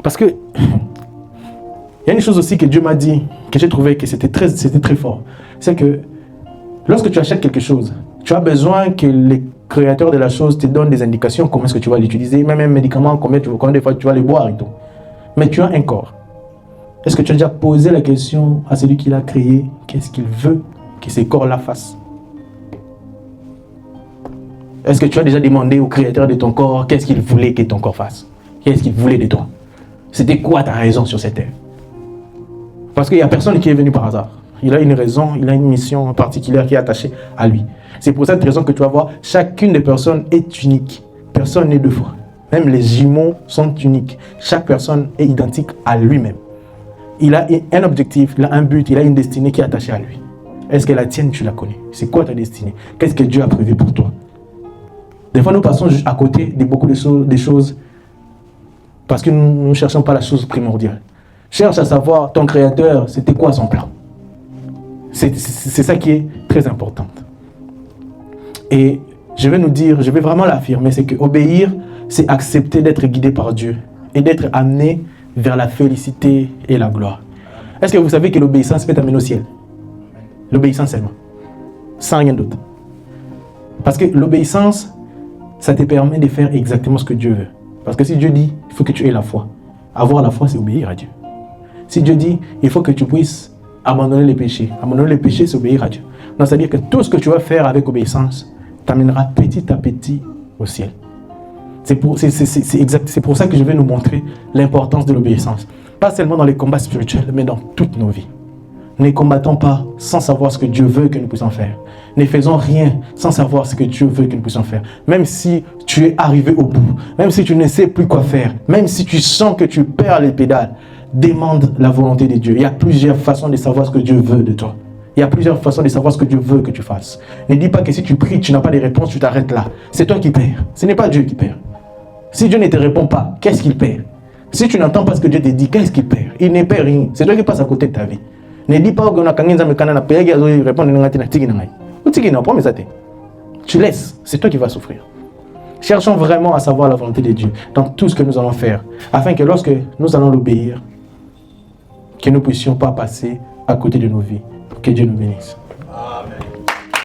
Parce que il y a une chose aussi que Dieu m'a dit, que j'ai trouvé que c'était très fort. C'est que lorsque tu achètes quelque chose, tu as besoin que les créateurs de la chose te donnent des indications, comment est-ce que tu vas l'utiliser, même un médicament, combien de fois tu vas le boire et tout. Mais tu as un corps. Est-ce que tu as déjà posé la question à celui qui l'a créé, qu'est-ce qu'il veut que ce corps-là fasse? Est-ce que tu as déjà demandé au créateur de ton corps qu'est-ce qu'il voulait que ton corps fasse? Qu'est-ce qu'il voulait de toi? C'était quoi ta raison sur cette terre? Parce qu'il n'y a personne qui est venu par hasard. Il a une raison, il a une mission particulière qui est attachée à lui. C'est pour cette raison que tu vas voir, chacune des personnes est unique. Personne n'est deux fois. Même les jumeaux sont uniques. Chaque personne est identique à lui-même. Il a un objectif, il a un but, il a une destinée qui est attachée à lui. Est-ce que la tienne, tu la connais? C'est quoi ta destinée? Qu'est-ce que Dieu a prévu pour toi? Des fois, nous passons à côté de beaucoup de choses parce que nous ne cherchons pas la chose primordiale. Cherche à savoir, ton créateur, c'était quoi son plan? C'est ça qui est très important. Et je vais vraiment l'affirmer, c'est que obéir, c'est accepter d'être guidé par Dieu et d'être amené vers la félicité et la gloire. Est-ce que vous savez que l'obéissance peut t'amener au ciel? L'obéissance seulement, sans rien d'autre. Parce que l'obéissance, ça te permet de faire exactement ce que Dieu veut. Parce que si Dieu dit, il faut que tu aies la foi. Avoir la foi, c'est obéir à Dieu. Si Dieu dit, il faut que tu puisses abandonner les péchés. Abandonner les péchés, c'est obéir à Dieu. Donc, c'est-à-dire que tout ce que tu vas faire avec obéissance t'amènera petit à petit au ciel. C'est pour ça que je vais nous montrer l'importance de l'obéissance. Pas seulement dans les combats spirituels, mais dans toutes nos vies. Ne combattons pas sans savoir ce que Dieu veut que nous puissions faire. Ne faisons rien sans savoir ce que Dieu veut que nous puissions faire. Même si tu es arrivé au bout, même si tu ne sais plus quoi faire, même si tu sens que tu perds les pédales, demande la volonté de Dieu. Il y a plusieurs façons de savoir ce que Dieu veut de toi. Il y a plusieurs façons de savoir ce que Dieu veut que tu fasses. Ne dis pas que si tu pries, tu n'as pas de réponse, tu t'arrêtes là. C'est toi qui perds. Ce n'est pas Dieu qui perd. Si Dieu ne te répond pas, qu'est-ce qu'il perd? Si tu n'entends pas ce que Dieu te dit, qu'est-ce qu'il perd? Il ne perd rien. C'est toi qui passes à côté de ta vie. Ne dis pas que tu laisses, c'est toi qui vas souffrir. Cherchons vraiment à savoir la volonté de Dieu dans tout ce que nous allons faire, afin que lorsque nous allons l'obéir, que nous ne puissions pas passer à côté de nos vies. Que Dieu nous bénisse. Amen.